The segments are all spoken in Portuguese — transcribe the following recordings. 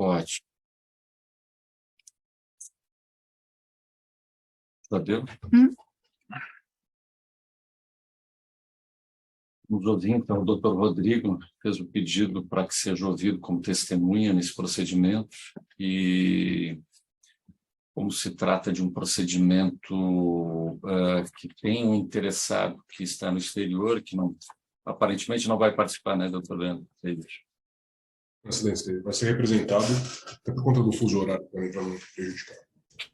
Ótimo. Já deu? Vamos ouvir, então, o doutor Rodrigo fez o pedido para que seja ouvido como testemunha nesse procedimento e, como se trata de um procedimento que tem um interessado que está no exterior, que não, aparentemente não vai participar, né, doutor Leandro? Excelência, vai ser representado, até por conta do fuso horário, para não prejudicar.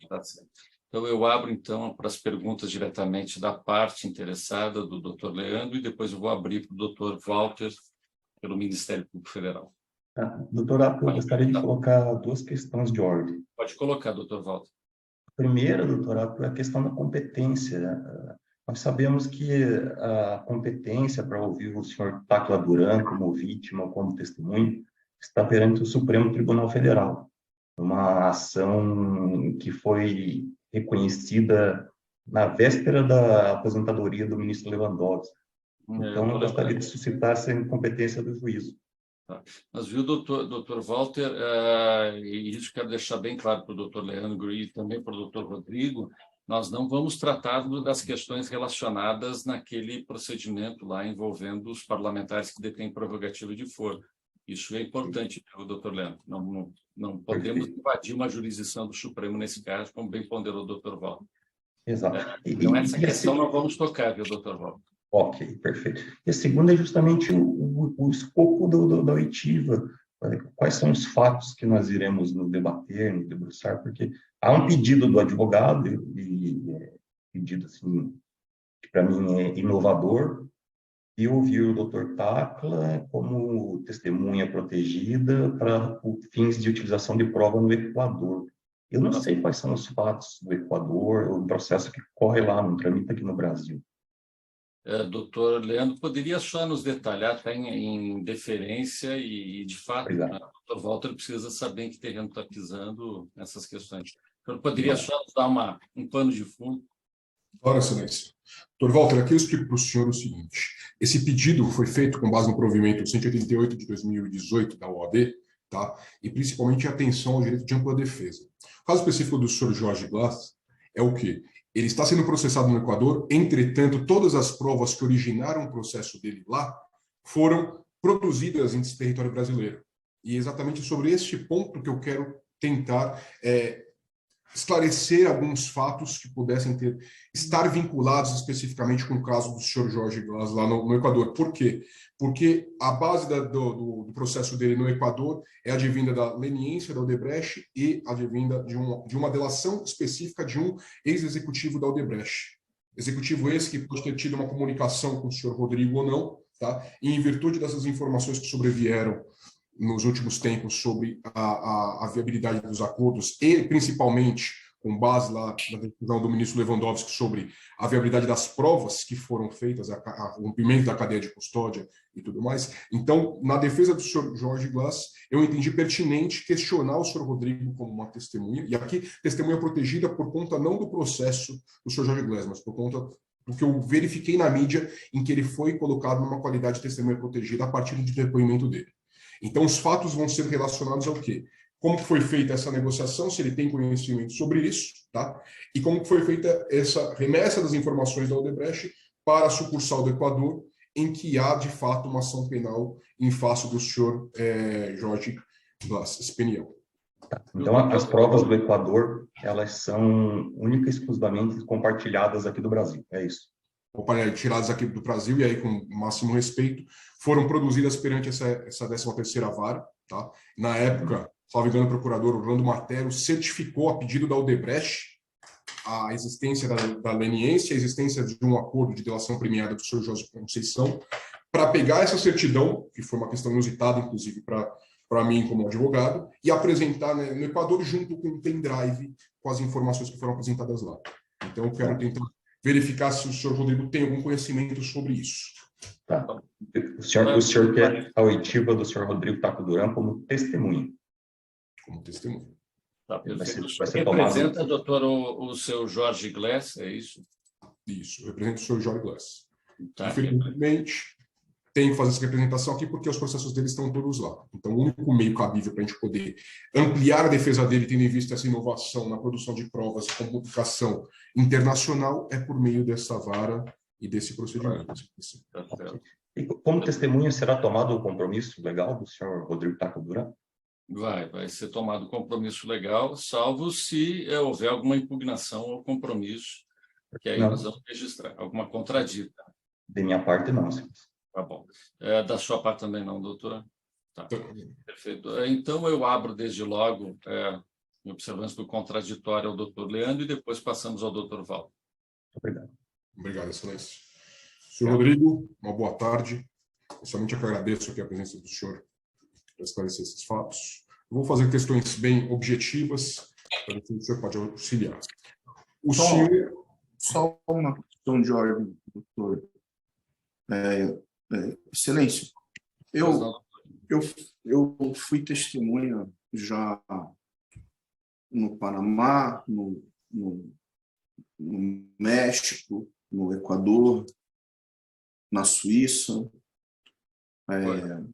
Tá certo. Então, eu abro, então, para as perguntas diretamente da parte interessada do doutor Leandro e depois eu vou abrir para o doutor Walter, pelo Ministério Público Federal. Doutor Apio, eu gostaria de colocar duas questões de ordem. Pode colocar, doutor Walter. A primeira, doutor Apio, é a questão da competência. Nós sabemos que a competência para ouvir o senhor Tacla Duran como vítima ou como testemunha está perante o Supremo Tribunal Federal, uma ação que foi reconhecida na véspera da aposentadoria do ministro Lewandowski. Então, eu gostaria de suscitar essa incompetência do juízo. Tá. Mas viu, doutor Walter, e isso quero deixar bem claro para o doutor Leandro e também para o doutor Rodrigo, nós não vamos tratar das questões relacionadas naquele procedimento lá envolvendo os parlamentares que detêm prerrogativa de foro. Isso é importante, doutor Leandro. Não podemos invadir uma jurisdição do Supremo nesse caso, como bem ponderou o doutor Walter. Exato. Então, essa questão não vamos tocar, viu, doutor Walter? Ok, perfeito. E a segunda é justamente o escopo da oitiva. Quais são os fatos que nós iremos nos debater, nos debruçar, porque há um pedido do advogado, pedido assim, que para mim é inovador, e ouvir o doutor Tacla como testemunha protegida para fins de utilização de prova no Equador. Eu não sei quais são os fatos do Equador, o processo que corre lá, não tramita aqui no Brasil. Doutor Leandro, poderia só nos detalhar, tá, em deferência e de fato, o doutor Walter precisa saber em que terreno está pisando essas questões. Então, poderia só nos dar um pano de fundo? Ora, excelência. Doutor Walter, aqui eu explico para o senhor o seguinte. Esse pedido foi feito com base no provimento 188 de 2018 da OAB, tá? E principalmente atenção ao direito de ampla defesa. O caso específico do senhor Jorge Glass é o quê? Ele está sendo processado no Equador, entretanto, todas as provas que originaram o processo dele lá foram produzidas em território brasileiro. E é exatamente sobre este ponto que eu quero tentar esclarecer alguns fatos que pudessem estar vinculados especificamente com o caso do senhor Jorge Glass lá no Equador. Por quê? Porque a base do processo dele no Equador é advinda da leniência da Odebrecht e advinda de uma delação específica de um ex-executivo da Odebrecht. Executivo esse que pode ter tido uma comunicação com o senhor Rodrigo ou não, tá? E em virtude dessas informações que sobrevieram nos últimos tempos sobre a viabilidade dos acordos e, principalmente, com base lá na decisão do ministro Lewandowski sobre a viabilidade das provas que foram feitas, o rompimento da cadeia de custódia e tudo mais. Então, na defesa do senhor Jorge Glass, eu entendi pertinente questionar o senhor Rodrigo como uma testemunha, e aqui testemunha protegida por conta não do processo do senhor Jorge Glass, mas por conta do que eu verifiquei na mídia em que ele foi colocado numa qualidade de testemunha protegida a partir do depoimento dele. Então, os fatos vão ser relacionados ao quê? Como foi feita essa negociação, se ele tem conhecimento sobre isso, tá? E como foi feita essa remessa das informações da Odebrecht para a sucursal do Equador, em que há, de fato, uma ação penal em face do senhor Jorge Glass Espeniel. Então, as provas do Equador, elas são única e exclusivamente compartilhadas aqui do Brasil, é isso? Tiradas aqui do Brasil, e aí, com o máximo respeito, foram produzidas perante essa 13ª vara. Tá? Na época, salvo engano, o procurador Orlando Martelo certificou, a pedido da Odebrecht, a existência da leniência, a existência de um acordo de delação premiada do senhor José Conceição, para pegar essa certidão, que foi uma questão inusitada, inclusive, para mim como advogado, e apresentar, né, no Equador junto com um pendrive com as informações que foram apresentadas lá. Então, eu quero tentar verificar se o senhor Rodrigo tem algum conhecimento sobre isso. Tá. O senhor quer a oitiva do senhor Rodrigo Tacla Duran como testemunha? Como testemunha. Tá, vai ser representa, tomado... doutor, o seu Jorge Glass, é isso? Isso, eu represento o senhor Jorge Glass. Tá. Infelizmente, tem que fazer essa representação aqui porque os processos dele estão todos lá. Então, o único meio cabível para a gente poder ampliar a defesa dele, tendo em vista essa inovação na produção de provas com publicação internacional, é por meio dessa vara e desse procedimento. E como testemunha, será tomado o compromisso legal do senhor Rodrigo Takadura? Vai ser tomado compromisso legal, salvo se houver alguma impugnação ao compromisso, que aí nós vamos registrar, alguma contradita. De minha parte, não, senhor. Tá bom. Da sua parte também não, doutora? Tá. Perfeito. Então, eu abro desde logo, em observância do contraditório, ao doutor Leandro e depois passamos ao doutor Walter. Obrigado. Obrigado, excelência. Senhor Rodrigo, uma boa tarde. Eu somente agradeço aqui a presença do senhor para esclarecer esses fatos. Eu vou fazer questões bem objetivas, para ver se o senhor pode auxiliar. Só uma questão de ordem, doutor. Excelência, eu fui testemunha já no Panamá, no México, no Equador, na Suíça. Para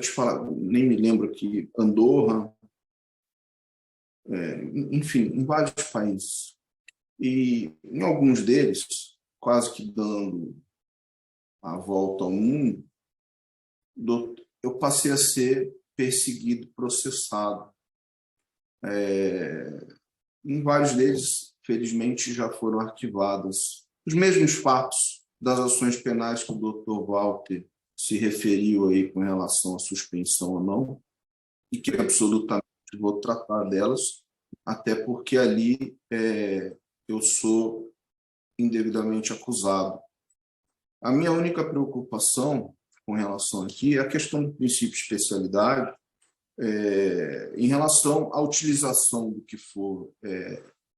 te falar, nem me lembro aqui, Andorra, enfim, em vários países. E em alguns deles, quase que dando a volta ao mundo, eu passei a ser perseguido, processado. Em vários deles, felizmente, já foram arquivadas os mesmos fatos das ações penais que o Dr. Walter se referiu aí com relação à suspensão ou não, e que absolutamente vou tratar delas, até porque ali eu sou indevidamente acusado. A minha única preocupação com relação aqui é a questão do princípio de especialidade, em relação à utilização do que for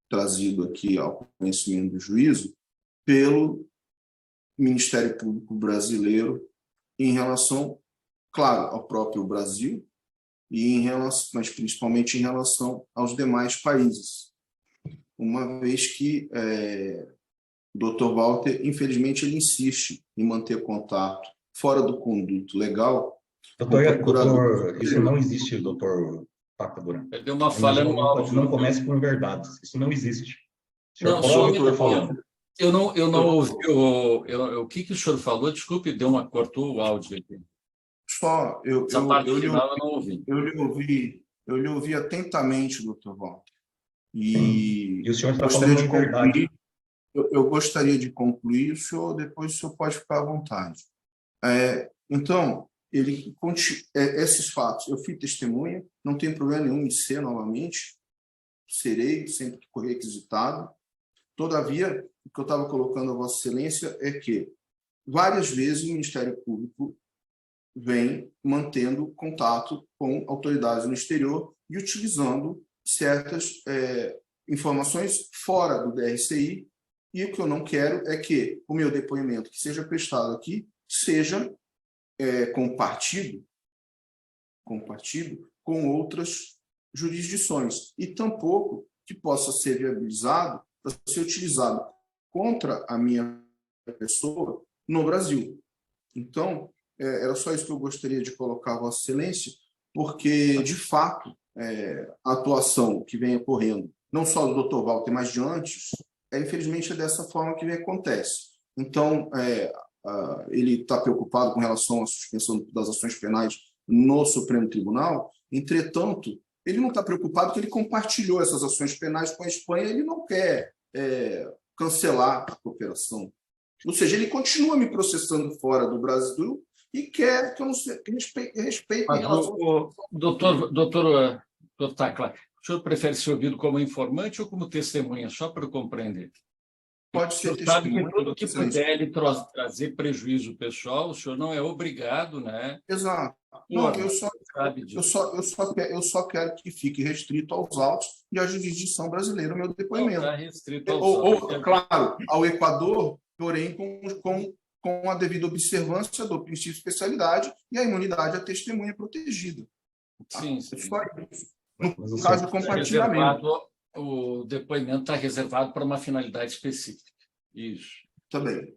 trazido aqui ao conhecimento do juízo pelo Ministério Público Brasileiro em relação, claro, ao próprio Brasil, mas principalmente em relação aos demais países. Uma vez que o Dr. Walter, infelizmente, ele insiste em manter contato fora do conduto legal. Doutor, isso não existe, doutor Takadura. Deu uma falha no áudio. Não comece com verdades. Isso não existe. O senhor Não, falando. Eu não ouvi o que o senhor falou. Desculpe, cortou o áudio aqui. Só, eu lhe ouvi atentamente, doutor Walter. E o senhor está falando de verdade. Eu gostaria de concluir, depois o senhor pode ficar à vontade. Então, esses fatos, eu fui testemunha, não tem problema nenhum em ser novamente, serei sempre que for requisitado. Todavia, o que eu estava colocando a Vossa Excelência é que várias vezes o Ministério Público vem mantendo contato com autoridades no exterior e utilizando certas informações fora do DRCI, e o que eu não quero é que o meu depoimento que seja prestado aqui seja compartido com outras jurisdições, e tampouco que possa ser viabilizado para ser utilizado contra a minha pessoa no Brasil. Então, era só isso que eu gostaria de colocar a Vossa Excelência, porque, de fato, a atuação que vem ocorrendo, não só do Dr. Walter, mas de antes, infelizmente é dessa forma que acontece. Então, ele está preocupado com relação à suspensão das ações penais no Supremo Tribunal, entretanto, ele não está preocupado porque ele compartilhou essas ações penais com a Espanha, ele não quer cancelar a cooperação. Ou seja, ele continua me processando fora do Brasil e quer que eu não respeite em relação... Doutor Tacla, o senhor prefere ser ouvido como informante ou como testemunha, só para eu compreender? Pode ser testemunha. Sabe que tudo que puder ele trazer prejuízo pessoal, o senhor não é obrigado, né? Exato. Não, eu só quero que fique restrito aos autos e à jurisdição brasileira o meu depoimento. Não está restrito aos autos. Claro, ao Equador, porém com a devida observância do princípio de especialidade e a imunidade à testemunha protegida. Sim, sim. Só isso. No caso do compartilhamento. O depoimento está reservado para uma finalidade específica. Isso. Também.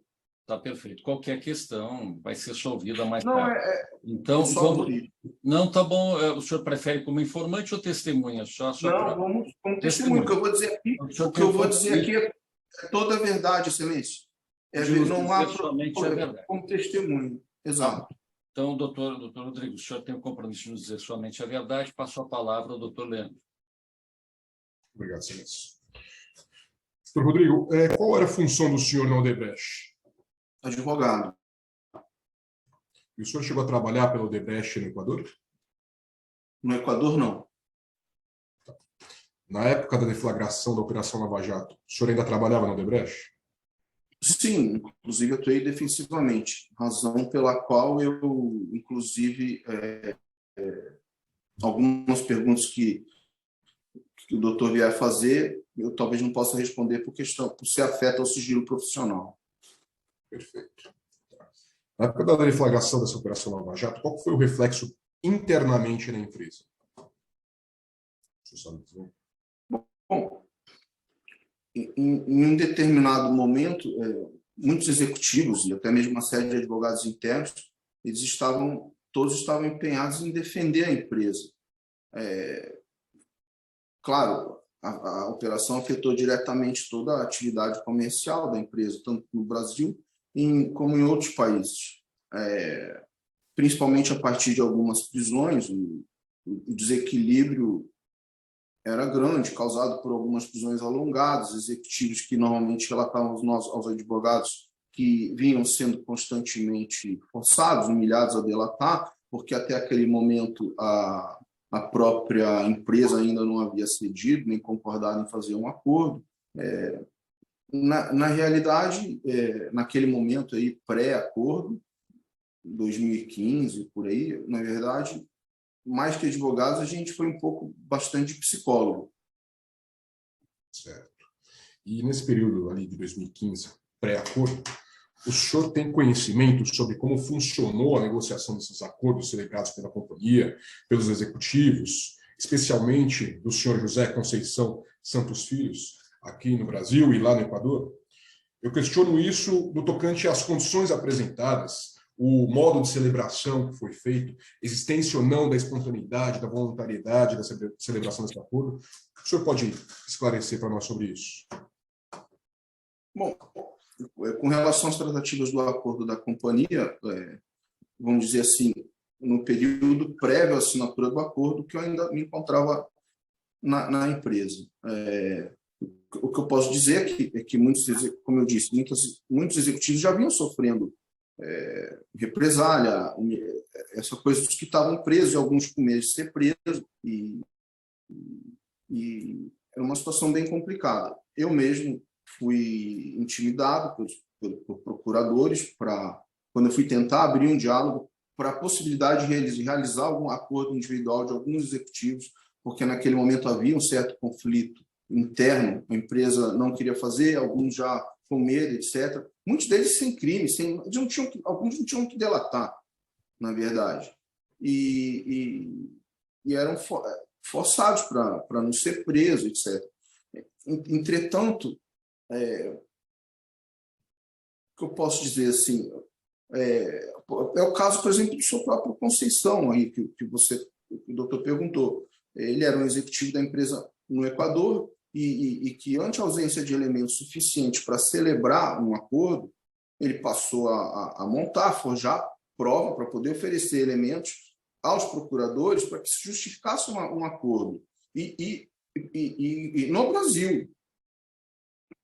Tá perfeito. Qualquer questão vai ser solvida mais Não, tarde. Então, só vamos... por isso. Não, tá bom. O senhor prefere como informante ou testemunha? Só Não, pra... vamos testemunho. O que eu vou dizer aqui, é toda a verdade, Excelência. Não há somente a verdade. como testemunho. Exato. Então, doutor Rodrigo, o senhor tem o compromisso de nos dizer somente a verdade. Passo a palavra ao doutor Leandro. Obrigado, Excelência. Doutor Rodrigo, qual era a função do senhor na Odebrecht? Advogado. E o senhor chegou a trabalhar pela Odebrecht no Equador? No Equador, não. Na época da deflagração da Operação Lava Jato, o senhor ainda trabalhava na Odebrecht? Sim, inclusive atuei defensivamente, razão pela qual eu, inclusive, algumas perguntas que o doutor vier fazer, eu talvez não possa responder por se afeta ao sigilo profissional. Perfeito. Na época da deflagração dessa Operação Lava Jato, qual foi o reflexo internamente na empresa? Bom, em um determinado momento, muitos executivos e até mesmo uma série de advogados internos, todos estavam empenhados em defender a empresa. Claro, a operação afetou diretamente toda a atividade comercial da empresa, tanto no Brasil como em outros países. Principalmente a partir de algumas prisões, o desequilíbrio era grande, causado por algumas prisões alongadas, executivos que normalmente relatavam aos advogados que vinham sendo constantemente forçados, humilhados a delatar, porque até aquele momento a própria empresa ainda não havia cedido, nem concordado em fazer um acordo. Na realidade, naquele momento aí, pré-acordo, 2015, por aí, na verdade, mais que advogados, a gente foi bastante psicólogo. Certo. E nesse período ali de 2015, pré-acordo, o senhor tem conhecimento sobre como funcionou a negociação desses acordos celebrados pela companhia, pelos executivos, especialmente do senhor José Conceição Santos Filhos, aqui no Brasil e lá no Equador? Eu questiono isso no tocante às condições apresentadas, o modo de celebração que foi feito, existência ou não da espontaneidade, da voluntariedade da celebração desse acordo. O senhor pode esclarecer para nós sobre isso? Bom, com relação às tratativas do acordo da companhia, vamos dizer assim, no período prévio à assinatura do acordo, que eu ainda me encontrava na empresa. O que eu posso dizer é que muitos, como eu disse, muitos executivos já vinham sofrendo represália, essa coisa dos que estavam presos, e alguns com medo de ser presos, e era uma situação bem complicada. Eu mesmo fui intimidado por procuradores quando eu fui tentar abrir um diálogo para a possibilidade de realizar algum acordo individual de alguns executivos, porque naquele momento havia um certo conflito interno, a empresa não queria fazer, alguns já com medo, etc. Muitos deles sem crime, alguns não tinham que delatar, na verdade. E eram forçados para não ser presos, etc. Entretanto, o que eu posso dizer assim, é o caso, por exemplo, do seu próprio Conceição, aí, que o doutor perguntou. Ele era um executivo da empresa no Equador, e que, ante a ausência de elementos suficientes para celebrar um acordo, ele passou a montar, a forjar prova para poder oferecer elementos aos procuradores para que se justificasse um acordo. E no Brasil,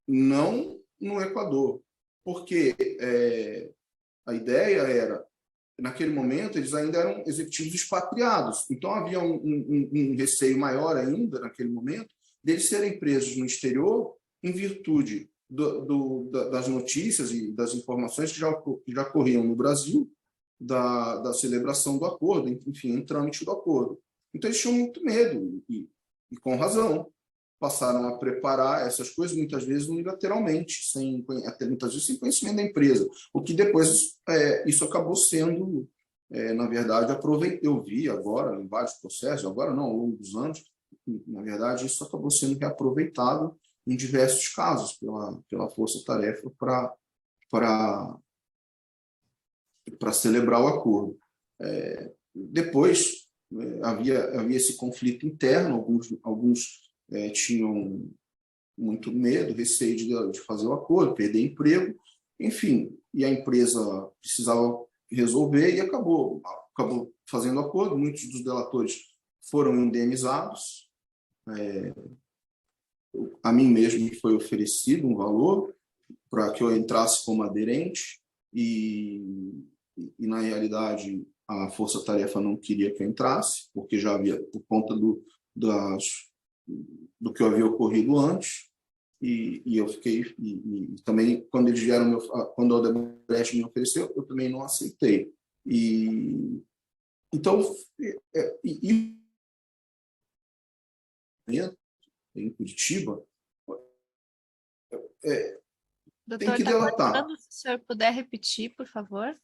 não no Equador, porque a ideia era, naquele momento, eles ainda eram executivos expatriados, então havia um receio maior ainda, naquele momento, deles serem presos no exterior em virtude das notícias e das informações que já corriam no Brasil da celebração do acordo, enfim, em trâmite do acordo. Então, eles tinham muito medo, e com razão. Passaram a preparar essas coisas, muitas vezes unilateralmente, até muitas vezes sem conhecimento da empresa, o que depois isso acabou sendo, na verdade, eu vi agora, em vários processos, agora não, ao longo dos anos, na verdade, isso acabou sendo reaproveitado em diversos casos pela Força Tarefa para para celebrar o acordo. Depois, havia esse conflito interno, alguns tinham muito medo, receio de fazer o acordo, perder emprego, enfim, e a empresa precisava resolver e acabou fazendo acordo. Muitos dos delatores foram indenizados. A mim mesmo foi oferecido um valor para que eu entrasse como aderente e na realidade a força-tarefa não queria que eu entrasse, porque já havia, por conta do que havia ocorrido antes, e eu fiquei, e também quando eles vieram, quando a Odebrecht me ofereceu, eu também não aceitei. Então, em Curitiba, Doutor, tem que tá delatar. cortando, se o senhor puder repetir, por favor.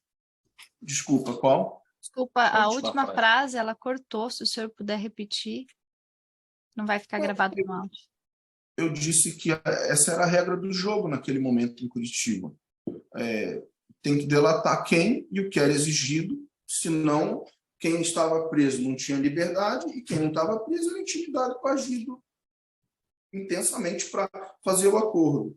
Desculpa, qual? Desculpa, a Última última frase. frase, ela cortou, se o senhor puder repetir. Não vai ficar gravado no áudio. Eu disse que essa era a regra do jogo naquele momento em Curitiba. Tem que delatar quem e o que era exigido, senão quem estava preso não tinha liberdade e quem não estava preso era intimidado, coagido intensamente para fazer o acordo.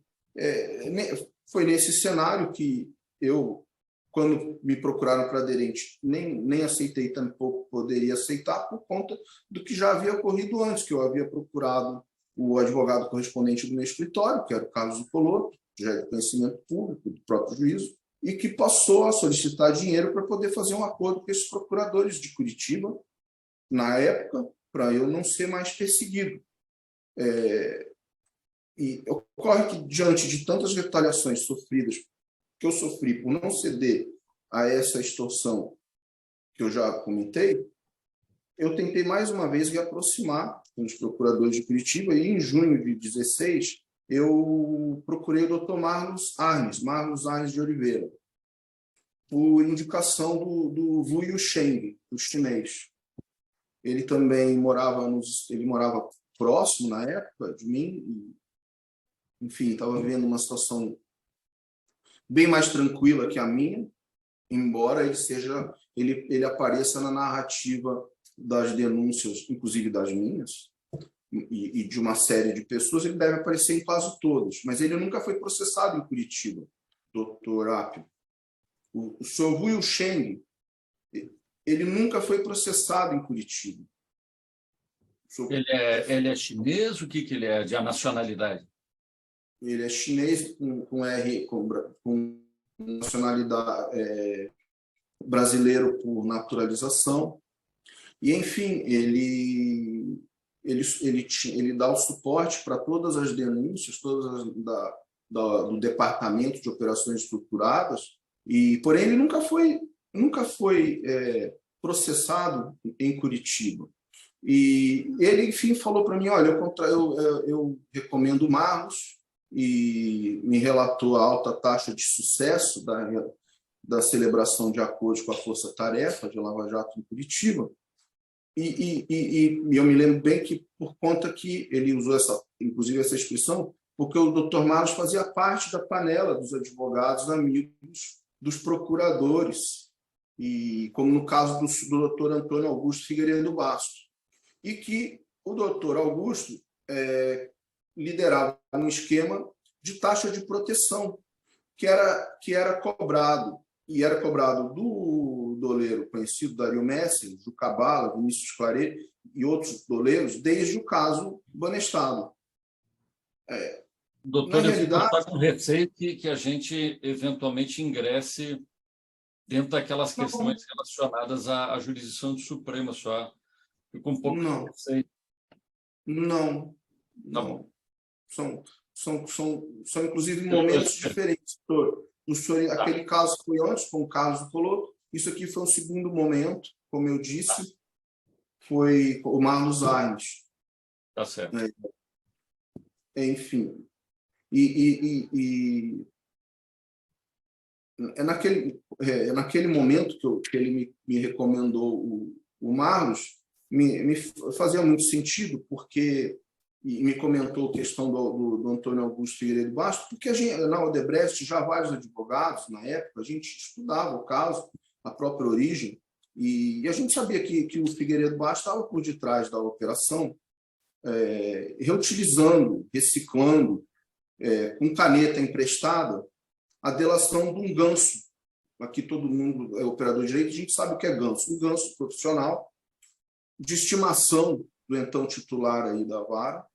Foi nesse cenário que eu, quando me procuraram para aderente, nem aceitei, tampouco poderia aceitar, por conta do que já havia ocorrido antes, que eu havia procurado o advogado correspondente do meu escritório, que era o Carlos Coloto, já é de conhecimento público, do próprio juízo, e que passou a solicitar dinheiro para poder fazer um acordo com esses procuradores de Curitiba, na época, para eu não ser mais perseguido. E ocorre que, diante de tantas retaliações sofridas, que eu sofri por não ceder a essa extorsão que eu já comentei, eu tentei mais uma vez me aproximar dos procuradores de Curitiba, e em junho de 2016 eu procurei o Dr. Marlos Arnes de Oliveira, por indicação do Wu Yusheng, do chinês. Ele também morava próximo na época de mim, e, enfim, estava vivendo uma situação bem mais tranquila que a minha, embora ele apareça na narrativa das denúncias, inclusive das minhas, e de uma série de pessoas. Ele deve aparecer em quase todas, mas ele nunca foi processado em Curitiba, doutor Apio. O senhor Wu Yusheng, ele nunca foi processado em Curitiba. Ele é chinês? O que ele é de nacionalidade? Ele é chinês com nacionalidade, brasileiro por naturalização. E, enfim, ele dá o suporte para todas as denúncias, do Departamento de Operações Estruturadas, porém ele nunca foi processado em Curitiba. E ele, enfim, falou para mim: olha, eu recomendo o Marlos, e me relatou a alta taxa de sucesso da celebração de acordos com a Força Tarefa de Lava Jato em Curitiba. E eu me lembro bem que, por conta que ele usou inclusive essa expressão, porque o Dr. Marlos fazia parte da panela dos advogados amigos dos procuradores, e como no caso do Dr. Antônio Augusto Figueiredo Bastos, e que o Dr. Augusto liderava um esquema de taxa de proteção que era cobrado, e era cobrado do doleiro conhecido Dario Messi, do Cabala, Vinícius Claret e outros doleiros, desde o caso Banestado. Doutor, eu estou com receio que a gente eventualmente ingresse dentro daquelas questões relacionadas à jurisdição do Supremo, só. Fico um pouco de receio. Não. Tá bom. São inclusive momentos diferentes. Aquele caso foi antes, com o Carlos Coloto. Isso aqui foi um segundo momento, como eu disse, foi o Marlos Arnes. Tá certo. Enfim. Naquele momento que ele me recomendou o Marlos, me fazia muito sentido, porque e me comentou a questão do Antônio Augusto Figueiredo Bastos, porque na Odebrecht, já vários advogados, na época, a gente estudava o caso, a própria origem, e a gente sabia que o Figueiredo Bastos estava por detrás da operação, reutilizando, reciclando, com caneta emprestada, a delação de um ganso. Aqui todo mundo é operador de direito, a gente sabe o que é ganso. Um ganso profissional de estimação do então titular aí da vara,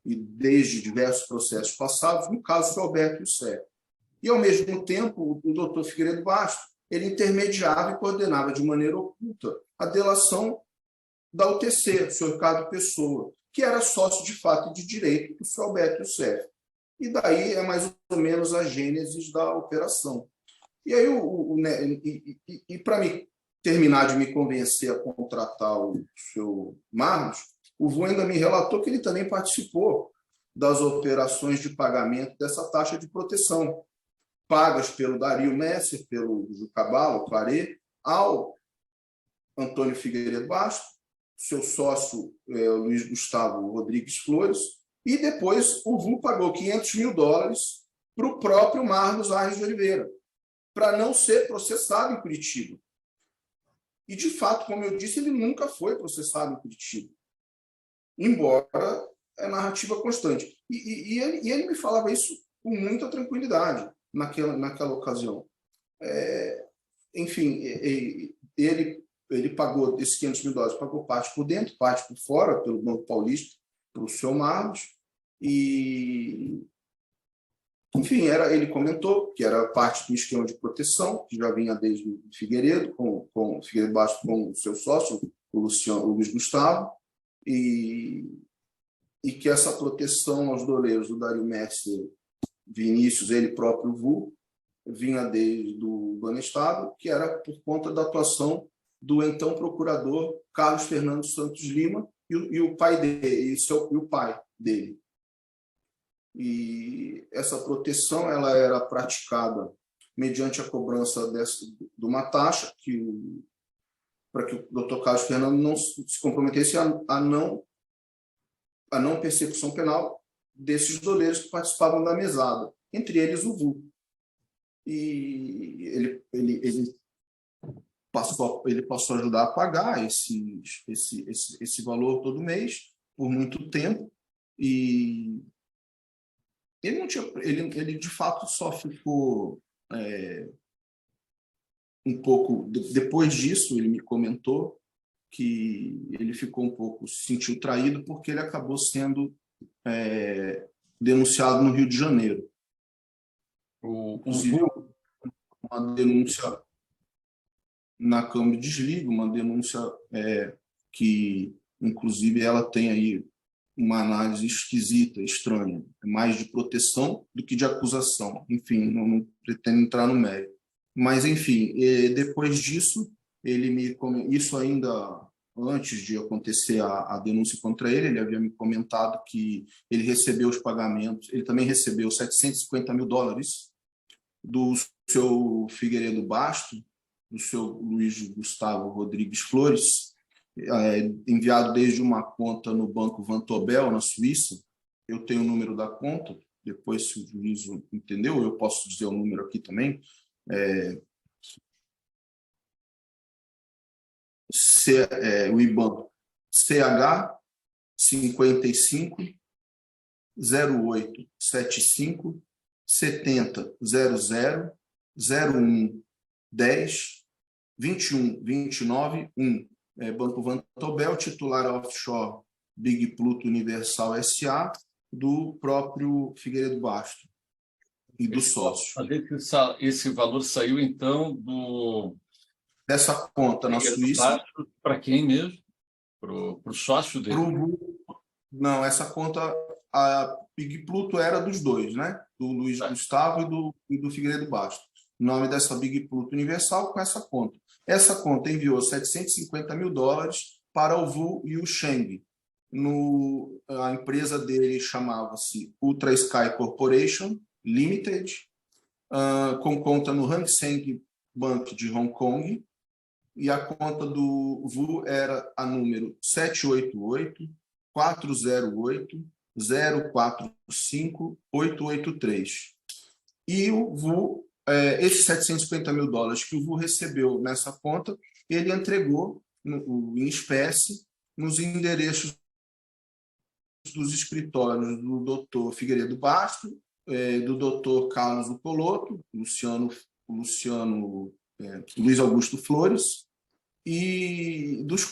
e desde diversos processos passados, no caso do Alberto Youssef. E, ao mesmo tempo, o doutor Figueiredo Bastos, ele intermediava e coordenava de maneira oculta a delação da UTC, o senhor Ricardo Pessoa, que era sócio de fato e de direito do senhor Alberto Youssef. E daí é mais ou menos a gênese da operação. E aí, para me terminar de me convencer a contratar o seu Marlos, o Vu ainda me relatou que ele também participou das operações de pagamento dessa taxa de proteção, pagas pelo Dario Messer, pelo Jucabalo, Claret, ao Antônio Figueiredo Bastos, seu sócio Luiz Gustavo Rodrigues Flores, e depois o Vu pagou $500 mil para o próprio Marlos Arres de Oliveira, para não ser processado em Curitiba. E, de fato, como eu disse, ele nunca foi processado em Curitiba, embora é narrativa constante. E ele me falava isso com muita tranquilidade naquela ocasião. Enfim, ele pagou esses $500 mil, pagou parte por dentro, parte por fora, pelo Banco Paulista, para o seu Marlos, e, enfim, ele comentou que era parte do esquema de proteção, que já vinha desde o Figueiredo, com o Figueiredo Bastos, com o seu sócio, o Luiz Gustavo, e que essa proteção aos doleiros do Dario Messer, Vinícius, ele próprio Vu, vinha desde o Banestado, que era por conta da atuação do então procurador Carlos Fernando Santos Lima e o pai dele, e o pai dele. E essa proteção ela era praticada mediante a cobrança de uma taxa para que o Dr. Carlos Fernando não se comprometesse a não persecução penal desses doleiros que participavam da mesada, entre eles o Vu. E ele passou a ajudar a pagar esse valor todo mês, por muito tempo, e ele de fato só ficou um pouco... Depois disso, ele me comentou que ele ficou um pouco, se sentiu traído, porque ele acabou sendo denunciado no Rio de Janeiro. Inclusive, uma denúncia na Câmara de Desliga, uma denúncia que, inclusive, ela tem aí uma análise esquisita, estranha, mais de proteção do que de acusação. Enfim, não pretendo entrar no mérito. Mas, enfim, depois disso, isso ainda antes de acontecer a denúncia contra ele havia me comentado que ele recebeu os pagamentos, ele também recebeu $750 mil do seu Figueiredo Bastos, do seu Luiz Gustavo Rodrigues Flores, enviado desde uma conta no Banco Vontobel, na Suíça. Eu tenho o número da conta, depois, se o juiz entendeu, eu posso dizer o número aqui também. O IBAN CH 55 08 75 70 00 01 10 21 29 1. Banco Vontobel, titular offshore Big Pluto Universal SA, do próprio Figueiredo Bastos e do sócio. Esse valor saiu, então, dessa conta na Suíça. Para quem mesmo? Para o sócio dele? Não, essa conta, a Big Pluto era dos dois, né? Do Luiz Gustavo e do Figueiredo Bastos. O nome dessa Big Pluto Universal com essa conta. Essa conta enviou $750 mil para o Vu e o Sheng. A empresa dele chamava-se Ultra Sky Corporation Limited, com conta no Hang Seng Bank de Hong Kong, e a conta do Vu era a número 408-045-883. E o VU, esses 750 mil dólares que o VU recebeu nessa conta, ele entregou em espécie nos endereços dos escritórios do doutor Figueiredo Basto, do doutor Carlos Ucoloto, Luiz Augusto Flores, e os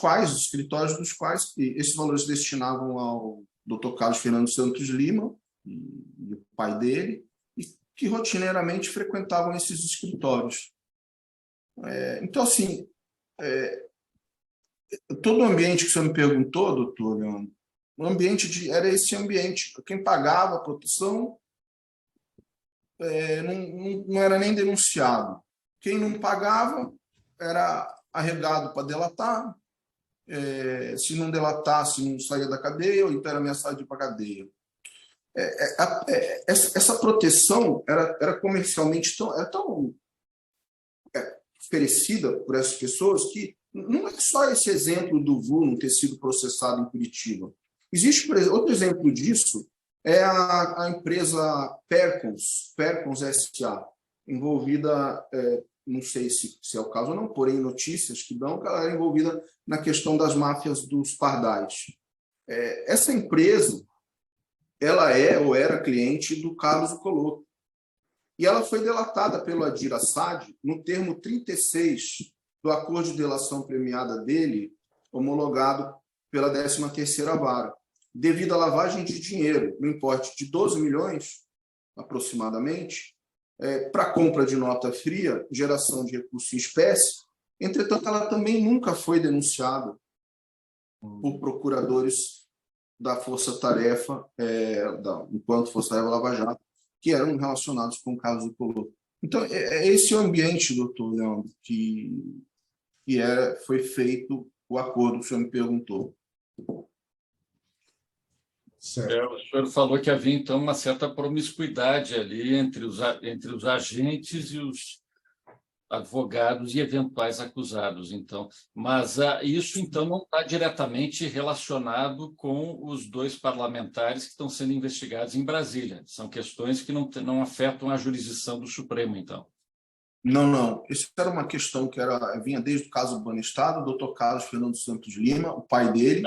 escritórios dos quais esses valores se destinavam ao doutor Carlos Fernando Santos Lima e o pai dele, e que rotineiramente frequentavam esses escritórios. Então, assim, todo o ambiente que o senhor me perguntou, doutor Leandro, era esse ambiente. Quem pagava a proteção não era nem denunciado. Quem não pagava era arregado para delatar. Se não delatasse, não saía da cadeia, ou então era ameaçado de ir para a cadeia. Essa proteção era comercialmente tão oferecida por essas pessoas que não é só esse exemplo do VU não ter sido processado em Curitiba. Existe, por exemplo, outro exemplo disso, é a empresa Percons S.A., envolvida, não sei se é o caso ou não, porém notícias que dão que ela era envolvida na questão das máfias dos pardais. Essa empresa, ela ou era cliente do Carlos Ucoloto. E ela foi delatada pelo Adir Assad no termo 36 do acordo de delação premiada dele, homologado pela 13ª Vara, devido à lavagem de dinheiro no importe de 12 milhões, aproximadamente, para compra de nota fria, geração de recurso em espécie. Entretanto, ela também nunca foi denunciada por procuradores da Força-Tarefa, enquanto Força-Tarefa Lava Jato, que eram relacionados com o caso do Ucoloto. Então, esse ambiente, doutor Leandro, que foi feito o acordo que o senhor me perguntou. O senhor falou que havia, então, uma certa promiscuidade ali entre os agentes e os advogados e eventuais acusados, então. Mas isso, então, não está diretamente relacionado com os 2 parlamentares que estão sendo investigados em Brasília. São questões que não afetam a jurisdição do Supremo, então. Não. Isso era uma questão que vinha desde o caso do Banestado, o doutor Carlos Fernando Santos Lima, o pai dele.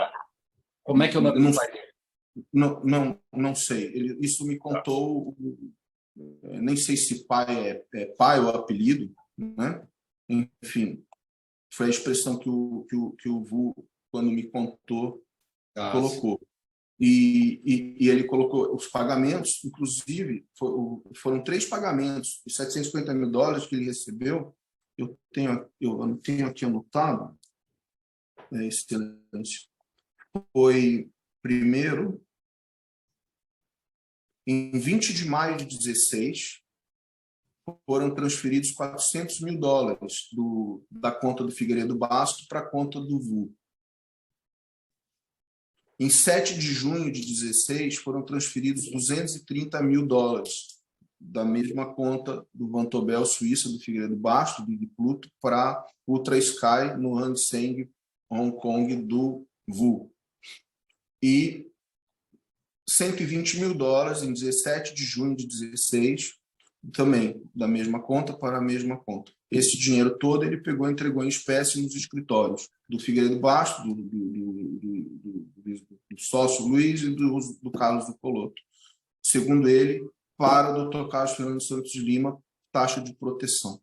Como é que é o nome do pai dele? Não sei. Isso me contou, nem sei se pai é pai ou apelido, né? Enfim, foi a expressão que o VU, quando me contou, colocou. E ele colocou os pagamentos, inclusive, foram 3 pagamentos, os 750 mil dólares que ele recebeu. Eu tenho aqui anotado, excelência. Foi, primeiro, em 20 de maio de 2016, foram transferidos 400 mil dólares da conta do Figueiredo Basto para a conta do VU. Em 7 de junho de 2016, foram transferidos 230 mil dólares da mesma conta do Vantobel Suíça, do Figueiredo Basto, do Pluto, para Ultra Sky, no Hang Seng, Hong Kong, do VU. E 120 mil dólares em 17 de junho de 2016, também da mesma conta para a mesma conta. Esse dinheiro todo ele pegou e entregou em espécie nos escritórios do Figueiredo Basto, do sócio Luiz e do Carlos Ucoloto. Segundo ele, para o Dr. Carlos Fernando Santos Lima, taxa de proteção.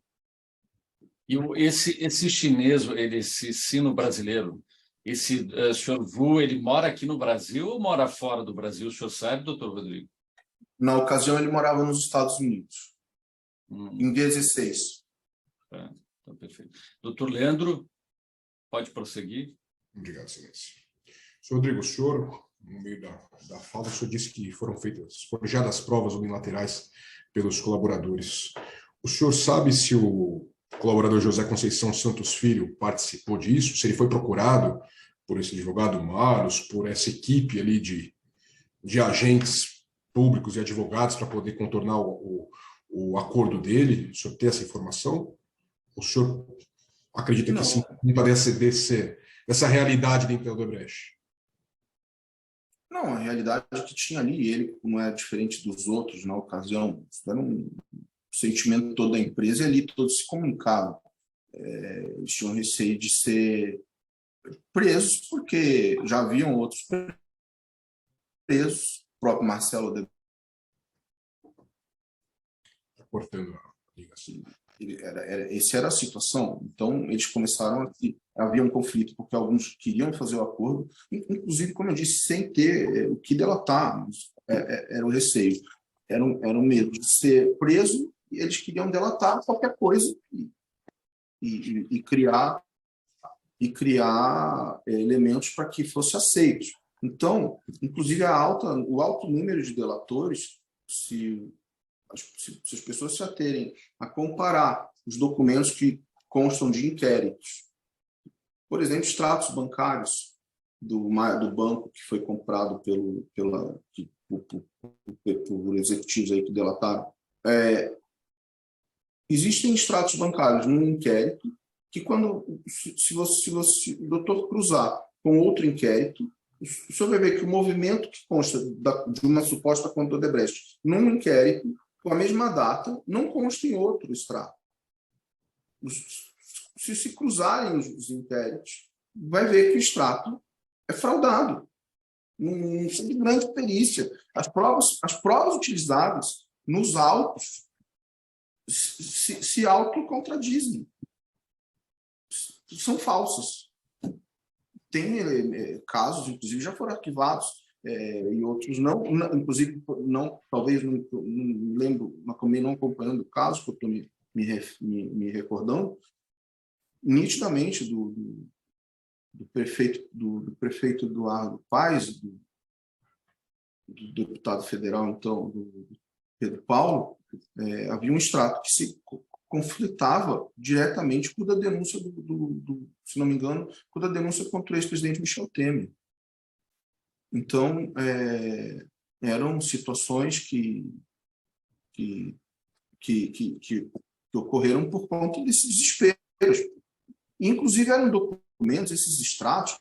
E esse chinês, esse sino brasileiro, esse senhor Vu, ele mora aqui no Brasil ou mora fora do Brasil? O senhor sabe, doutor Rodrigo? Na ocasião, ele morava nos Estados Unidos, em 2016. Então, perfeito. Doutor Leandro, pode prosseguir. Obrigado, excelência. Senhor Rodrigo, o senhor, no meio da fala, o senhor disse que foram forjadas provas unilaterais pelos colaboradores. O senhor sabe se o colaborador José Conceição Santos Filho participou disso? Se ele foi procurado por esse advogado Maros, por essa equipe ali de agentes públicos e advogados para poder contornar o acordo dele? O senhor tem essa informação? O senhor acredita que sim, dessa realidade dentro da Odebrecht? Não, a realidade que tinha ali, ele não é diferente dos outros na ocasião, isso era um sentimento todo da empresa, e ali todos se comunicavam. Eles tinham receio de ser presos, porque já haviam outros presos, o próprio Marcelo de... Cortando a ligação. Essa era a situação. Então, eles começaram havia um conflito, porque alguns queriam fazer o acordo, inclusive, como eu disse, sem ter o que delatar. Era o receio. Era o medo de ser preso, e eles queriam delatar qualquer coisa e criar elementos para que fosse aceito. Então, inclusive, o alto número de delatores, se as pessoas se aterem a comparar os documentos que constam de inquéritos, por exemplo, extratos bancários do banco que foi comprado por executivos aí que delataram, existem extratos bancários num inquérito que, se o doutor cruzar com outro inquérito, o senhor vai ver que o movimento que consta de uma suposta conta do Odebrecht num inquérito, com a mesma data, não consta em outro extrato. Se cruzarem os inquéritos, vai ver que o extrato é fraudado. Não tem de grande perícia. As provas utilizadas nos autos se autocontradizem. São falsas. Tem casos, inclusive, já foram arquivados, e outros não, inclusive, não, talvez não lembro, não acompanhando o caso, que eu estou me recordando, nitidamente do prefeito Eduardo Paes, do deputado federal, então, do Pedro Paulo, havia um extrato que se conflitava diretamente com a denúncia se não me engano, com a denúncia contra o ex-presidente Michel Temer. Então, eram situações que ocorreram por conta desses desesperos. Inclusive, eram documentos, esses extratos,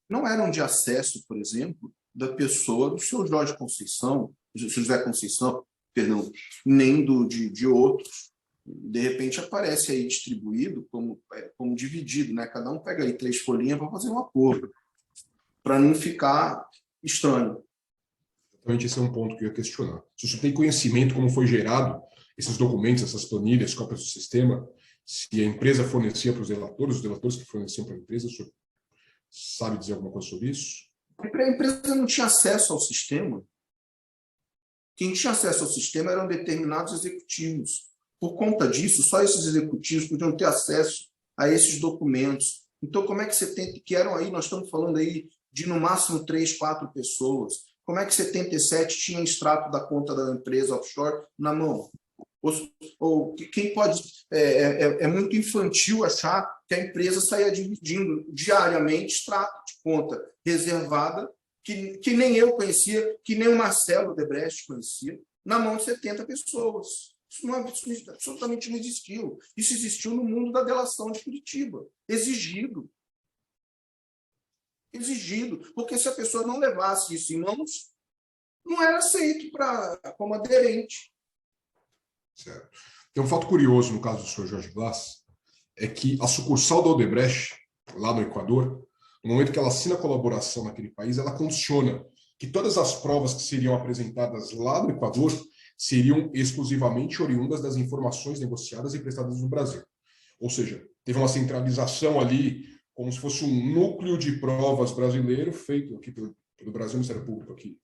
não eram de acesso, por exemplo, da pessoa do senhor José Conceição, perdão, nem de outros. De repente, aparece aí distribuído como dividido, né? Cada um pega aí 3 folhinhas para fazer um acordo, para não ficar estranho. Exatamente, esse é um ponto que eu ia questionar. Se você tem conhecimento como foi gerado esses documentos, essas planilhas, cópias do sistema, se a empresa fornecia para os delatores que forneciam para a empresa, o senhor sabe dizer alguma coisa sobre isso? A empresa não tinha acesso ao sistema. Quem tinha acesso ao sistema eram determinados executivos. Por conta disso, só esses executivos podiam ter acesso a esses documentos. Então, como é que você tem, que eram aí, nós estamos falando aí de no máximo 3, 4 pessoas, como é que 77 tinha extrato da conta da empresa offshore na mão? Ou quem pode... É muito infantil achar que a empresa saía dividindo diariamente extrato de conta reservada, que nem eu conhecia, que nem o Marcelo Odebrecht conhecia, na mão de 70 pessoas. Isso absolutamente não existiu. Isso existiu no mundo da delação de Curitiba. Exigido. Porque se a pessoa não levasse isso em mãos, não era aceito como aderente. Certo. Tem um fato curioso no caso do senhor Jorge Glass, é que a sucursal da Odebrecht, lá no Equador, no momento que ela assina a colaboração naquele país, ela condiciona que todas as provas que seriam apresentadas lá no Equador seriam exclusivamente oriundas das informações negociadas e prestadas no Brasil. Ou seja, teve uma centralização ali, como se fosse um núcleo de provas brasileiro, feito aqui pelo Brasil, Ministério Público aqui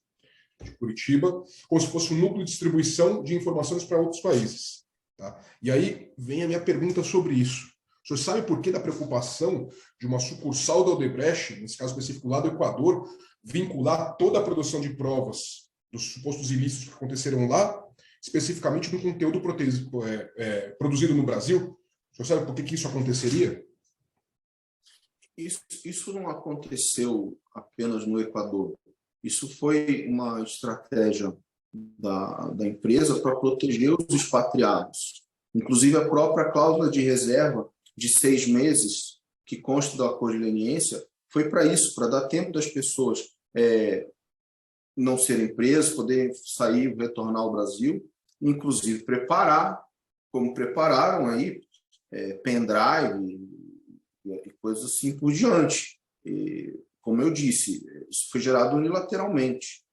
de Curitiba, como se fosse um núcleo de distribuição de informações para outros países. Tá? E aí vem a minha pergunta sobre isso. O senhor sabe por que da preocupação de uma sucursal da Odebrecht, nesse caso específico lá do Equador, vincular toda a produção de provas dos supostos ilícitos que aconteceram lá, especificamente do conteúdo produzido no Brasil? O senhor sabe por que isso aconteceria? Isso não aconteceu apenas no Equador. Isso foi uma estratégia da empresa para proteger os expatriados. Inclusive, a própria cláusula de reserva de 6 meses, que consta do acordo de leniência, foi para isso, para dar tempo das pessoas não serem presos, poderem sair, retornar ao Brasil, inclusive preparar, como prepararam aí, pendrive e coisas assim por diante. E, como eu disse, isso foi gerado unilateralmente.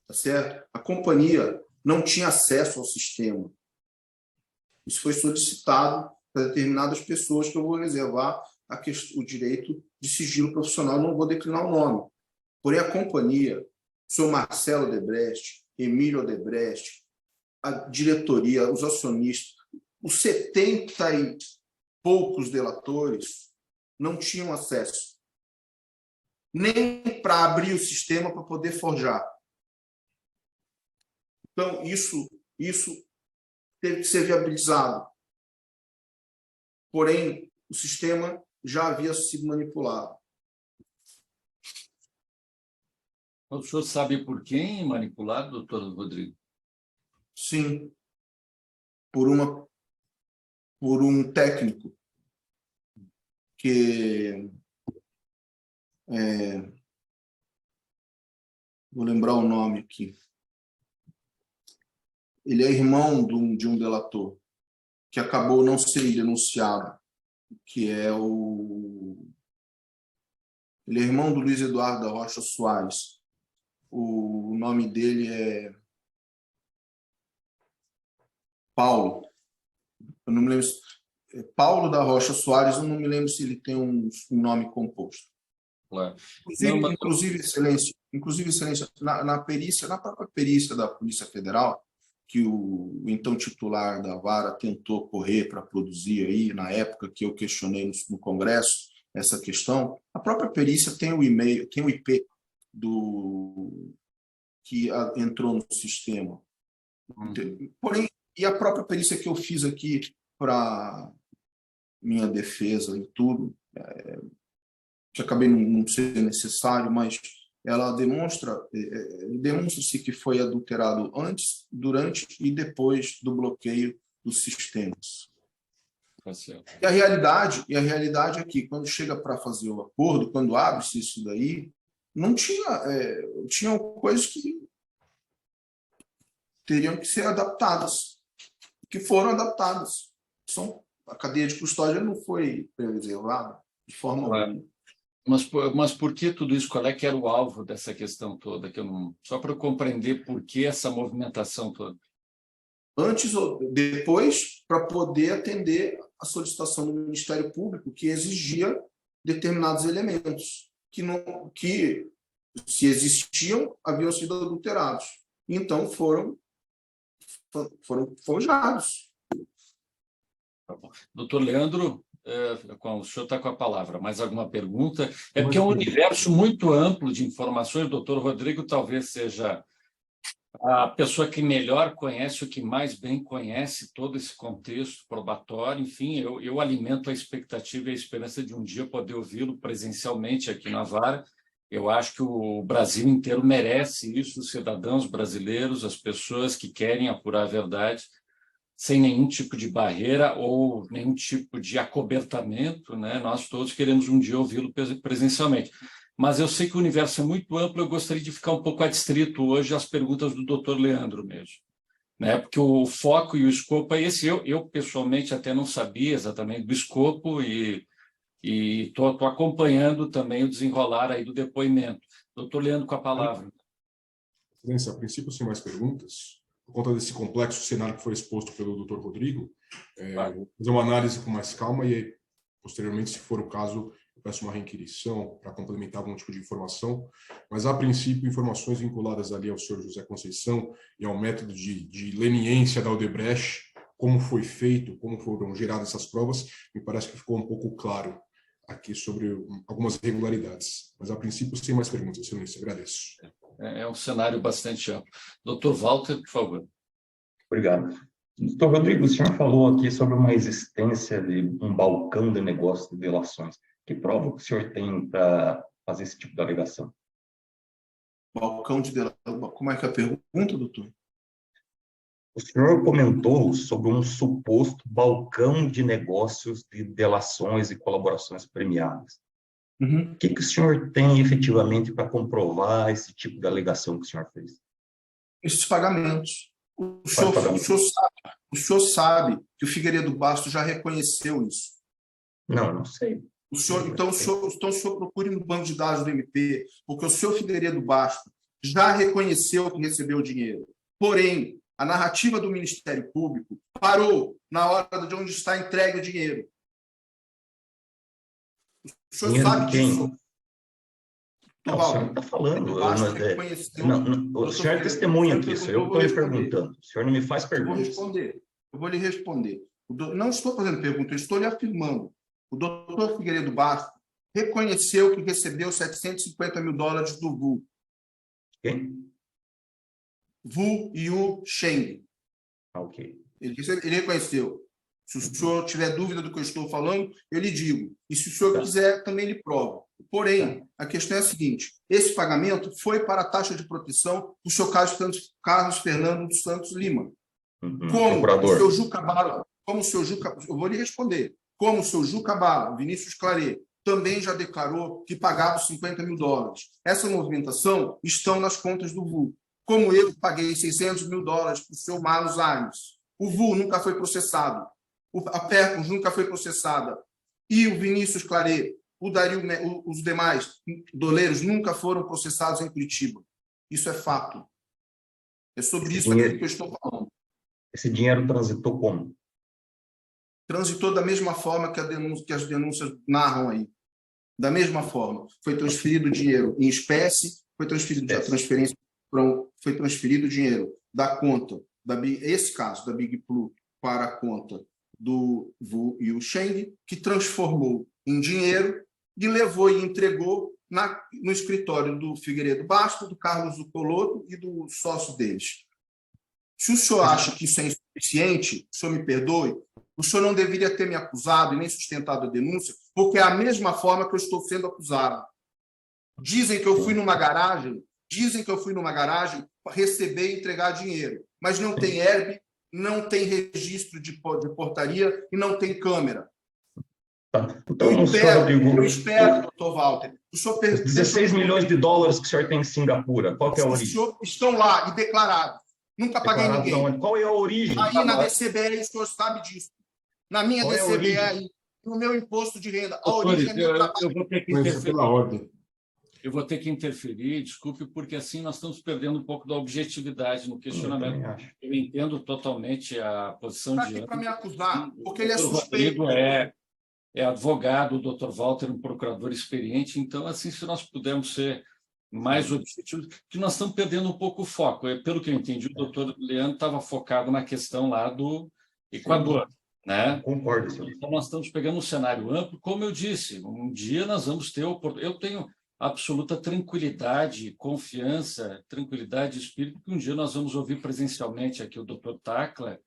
Tá certo? A companhia não tinha acesso ao sistema. Isso foi solicitado para determinadas pessoas, que eu vou reservar o direito de sigilo profissional, não vou declinar o nome. Porém, a companhia, o senhor Marcelo Odebrecht, Emílio Odebrecht, a diretoria, os acionistas, os 70 e poucos delatores não tinham acesso nem para abrir o sistema para poder forjar. Então, isso teve que ser viabilizado. Porém, o sistema já havia sido manipulado. O senhor sabe por quem manipulado, doutor Rodrigo? Sim, por um técnico que vou lembrar o nome aqui. Ele é irmão de um delator que acabou não sendo denunciado, que é ele é irmão do Luiz Eduardo da Rocha Soares. O nome dele é Paulo. Eu não me lembro. Paulo da Rocha Soares, eu não me lembro se ele tem um nome composto. Claro. Inclusive, excelência, na própria perícia da Polícia Federal, que o então titular da vara tentou correr para produzir aí, na época que eu questionei no Congresso essa questão, a própria perícia tem o e-mail, tem o IP que entrou no sistema. Porém, e a própria perícia que eu fiz aqui para minha defesa e tudo, que acabei não ser necessário, mas ela demonstra-se que foi adulterado antes, durante e depois do bloqueio dos sistemas. E a realidade é que, quando chega para fazer o acordo, quando abre-se isso daí, não tinham coisas que teriam que ser adaptadas, que foram adaptadas. A cadeia de custódia não foi preservada de forma alguma. Mas por que tudo isso? Qual é que era o alvo dessa questão toda? Só para eu compreender por que essa movimentação toda. Antes ou depois, para poder atender a solicitação do Ministério Público, que exigia determinados elementos, que se existiam, haviam sido adulterados. Então, foram forjados. Tá bom. Doutor Leandro, o senhor está com a palavra. Mais alguma pergunta? É porque é um universo muito amplo de informações. O doutor Rodrigo talvez seja a pessoa que melhor conhece, o que mais bem conhece todo esse contexto probatório. Enfim, eu alimento a expectativa e a esperança de um dia poder ouvi-lo presencialmente aqui na vara. Eu acho que o Brasil inteiro merece isso, os cidadãos brasileiros, as pessoas que querem apurar a verdade, sem nenhum tipo de barreira ou nenhum tipo de acobertamento, né? Nós todos queremos um dia ouvi-lo presencialmente. Mas eu sei que o universo é muito amplo, eu gostaria de ficar um pouco adstrito hoje às perguntas do doutor Leandro mesmo, né? Porque o foco e o escopo é esse. Eu pessoalmente, até não sabia exatamente do escopo e estou acompanhando também o desenrolar aí do depoimento. Doutor Leandro, com a palavra. Excelência, a princípio, sem mais perguntas, por conta desse complexo cenário que foi exposto pelo doutor Rodrigo, vou fazer uma análise com mais calma e, posteriormente, se for o caso, eu peço uma requisição para complementar algum tipo de informação, mas, a princípio, informações vinculadas ali ao senhor José Conceição e ao método de leniência da Odebrecht, como foi feito, como foram geradas essas provas, me parece que ficou um pouco claro aqui sobre algumas irregularidades. Mas, a princípio, sem mais perguntas, excelência, agradeço. É um cenário bastante amplo. Doutor Walter, por favor. Obrigado. Doutor Rodrigo, o senhor falou aqui sobre uma existência de um balcão de negócio de delações. Que prova que o senhor tem para fazer esse tipo de alegação? Balcão de delação. Como é que é a pergunta, doutor? O senhor comentou sobre um suposto balcão de negócios de delações e colaborações premiadas. Uhum. O que o senhor tem efetivamente para comprovar esse tipo de alegação que o senhor fez? Esses pagamentos. O Quais senhor, pagamentos? o senhor sabe que o Figueiredo Bastos já reconheceu isso. Não, não sei. Então, o senhor procure no banco de dados do MP, porque o senhor Figueiredo Bastos já reconheceu que recebeu o dinheiro. Porém, a narrativa do Ministério Público parou na hora de onde está entregue o dinheiro. O senhor Dinheiro sabe de quem? disso? Não, o senhor não está falando. O senhor é testemunha disso. Eu estou lhe perguntando. O senhor não me faz perguntas. Eu vou lhe responder. Não estou fazendo pergunta, eu estou lhe afirmando. O doutor Figueiredo Bastos reconheceu que recebeu $750 mil do VU. Quem? VU Yu Sheng. Ok. Ele reconheceu. Se o senhor tiver dúvida do que eu estou falando, eu lhe digo. E se o senhor quiser, também lhe provo. Porém, a questão é a seguinte: esse pagamento foi para a taxa de proteção do senhor Carlos Fernando dos Santos Lima. Como o senhor Juca Bala, eu vou lhe responder. Como o senhor Juca Bala, Vinícius Claret, também já declarou que pagava os $50 mil. Essa movimentação estão nas contas do VU. Como eu paguei $600 mil para o senhor Marlos Arnes. O VU nunca foi processado. A Percos nunca foi processada. E o Vinícius Claret, o Dario, os demais doleiros nunca foram processados em Curitiba. Isso é fato. É sobre isso que eu estou falando. Esse dinheiro transitou como? Transitou da mesma forma que as denúncias narram aí. Da mesma forma. Foi transferido dinheiro em espécie, foi transferido dinheiro da conta, esse caso, da Big Blue, para a conta do Vu Yu Sheng, que transformou em dinheiro e levou e entregou no escritório do Figueiredo Bastos, do Carlos Zucoloto e do sócio deles. Se o senhor acha que isso é insuficiente, o senhor me perdoe, o senhor não deveria ter me acusado e nem sustentado a denúncia, porque é a mesma forma que eu estou sendo acusado. Dizem que eu fui numa garagem para receber e entregar dinheiro, mas não tem herb, não tem registro de portaria e não tem câmera. Tá. Então, eu espero, doutor Walter. Os $16 milhões que o senhor tem em Singapura, qual que é a origem? Estão lá e declarados. Nunca paguei ninguém. Qual é a origem? Aí na DCBE, o senhor sabe disso. Na minha DCBE, aí, no meu imposto de renda, a origem é meu trabalho. Eu vou ter que interferir. Eu vou ter que interferir, desculpe, porque assim nós estamos perdendo um pouco da objetividade no questionamento. Eu entendo totalmente a posição de... Para me acusar, porque ele é suspeito. Rodrigo é advogado, o doutor Walter, um procurador experiente, então, assim, se nós pudermos ser mais objetivos, que nós estamos perdendo um pouco o foco. Pelo que eu entendi, o doutor Leandro estava focado na questão lá do Equador. Né? Concordo, senhor. Então, nós estamos pegando um cenário amplo, como eu disse, um dia nós vamos ter oportunidade. Eu tenho absoluta tranquilidade, confiança, tranquilidade de espírito, que um dia nós vamos ouvir presencialmente aqui o doutor Tacla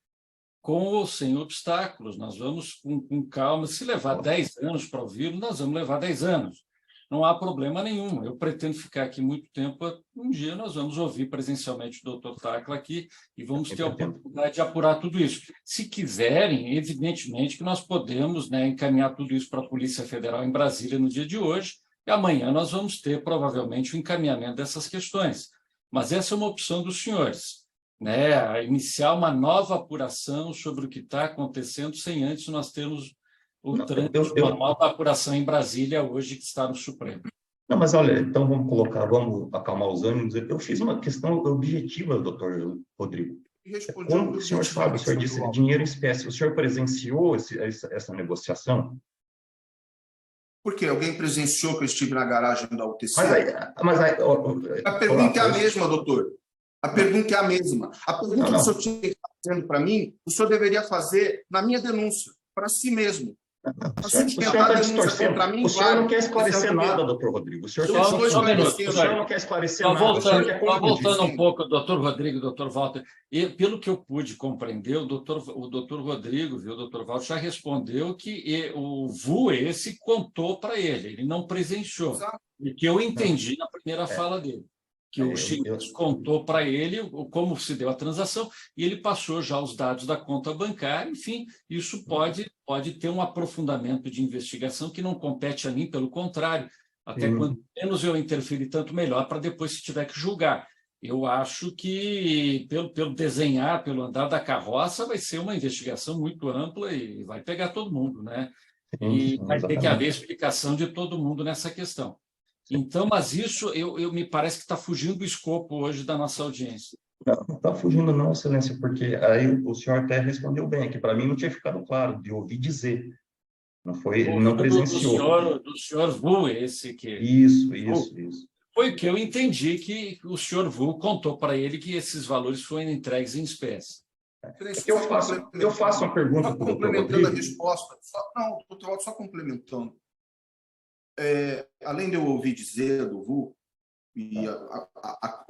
com ou sem obstáculos. Nós vamos com calma. Se levar 10 anos para ouvir, nós vamos levar 10 anos. Não há problema nenhum. Eu pretendo ficar aqui muito tempo. Um dia nós vamos ouvir presencialmente o doutor Tacla aqui e vamos ter a oportunidade de apurar tudo isso. Se quiserem, evidentemente que nós podemos, né, encaminhar tudo isso para a Polícia Federal em Brasília no dia de hoje, e amanhã nós vamos ter, provavelmente, o encaminhamento dessas questões. Mas essa é uma opção dos senhores, né? Iniciar uma nova apuração sobre o que está acontecendo sem antes nós termos o trânsito normal da apuração em Brasília hoje, que está no Supremo. Não, mas olha, então vamos acalmar os ânimos. Eu fiz uma questão objetiva, doutor Rodrigo. Como o senhor sabe, o senhor disse dinheiro em espécie, o senhor presenciou essa negociação? Por quê? Alguém presenciou que eu estive na garagem da UTC? A pergunta é a mesma, doutor. A pergunta é a mesma. A pergunta que o senhor tinha que estar fazendo para mim, o senhor deveria fazer na minha denúncia, para si mesmo. O senhor está distorcendo. O senhor não quer esclarecer nada, doutor Rodrigo. O senhor não quer esclarecer nada. Voltando um pouco, doutor Rodrigo e doutor Walter, e pelo que eu pude compreender, o doutor Rodrigo, viu, o doutor Walter, já respondeu que o VU esse contou para ele não presenciou. E que eu entendi na primeira fala dele. que o chinês contou para ele como se deu a transação, e ele passou já os dados da conta bancária. Enfim, isso pode ter um aprofundamento de investigação que não compete a mim, pelo contrário, até quanto menos eu interferir, tanto melhor, para depois, se tiver que julgar. Eu acho que, pelo desenhar, pelo andar da carroça, vai ser uma investigação muito ampla e vai pegar todo mundo, né? E vai ter que haver explicação de todo mundo nessa questão. Então, mas isso eu me parece que está fugindo do escopo hoje da nossa audiência. Não está fugindo não, Excelência, porque aí o senhor até respondeu bem, que para mim não tinha ficado claro, de ouvir dizer. Não foi, ele não presenciou. Do senhor Vu, esse que... Isso. Foi o que eu entendi, que o senhor Vu contou para ele que esses valores foram entregues em espécie. Eu faço uma pergunta para o doutor Rodrigo. Complementando a resposta. Doutor Walter, só complementando. Além de eu ouvir dizer do Vu, e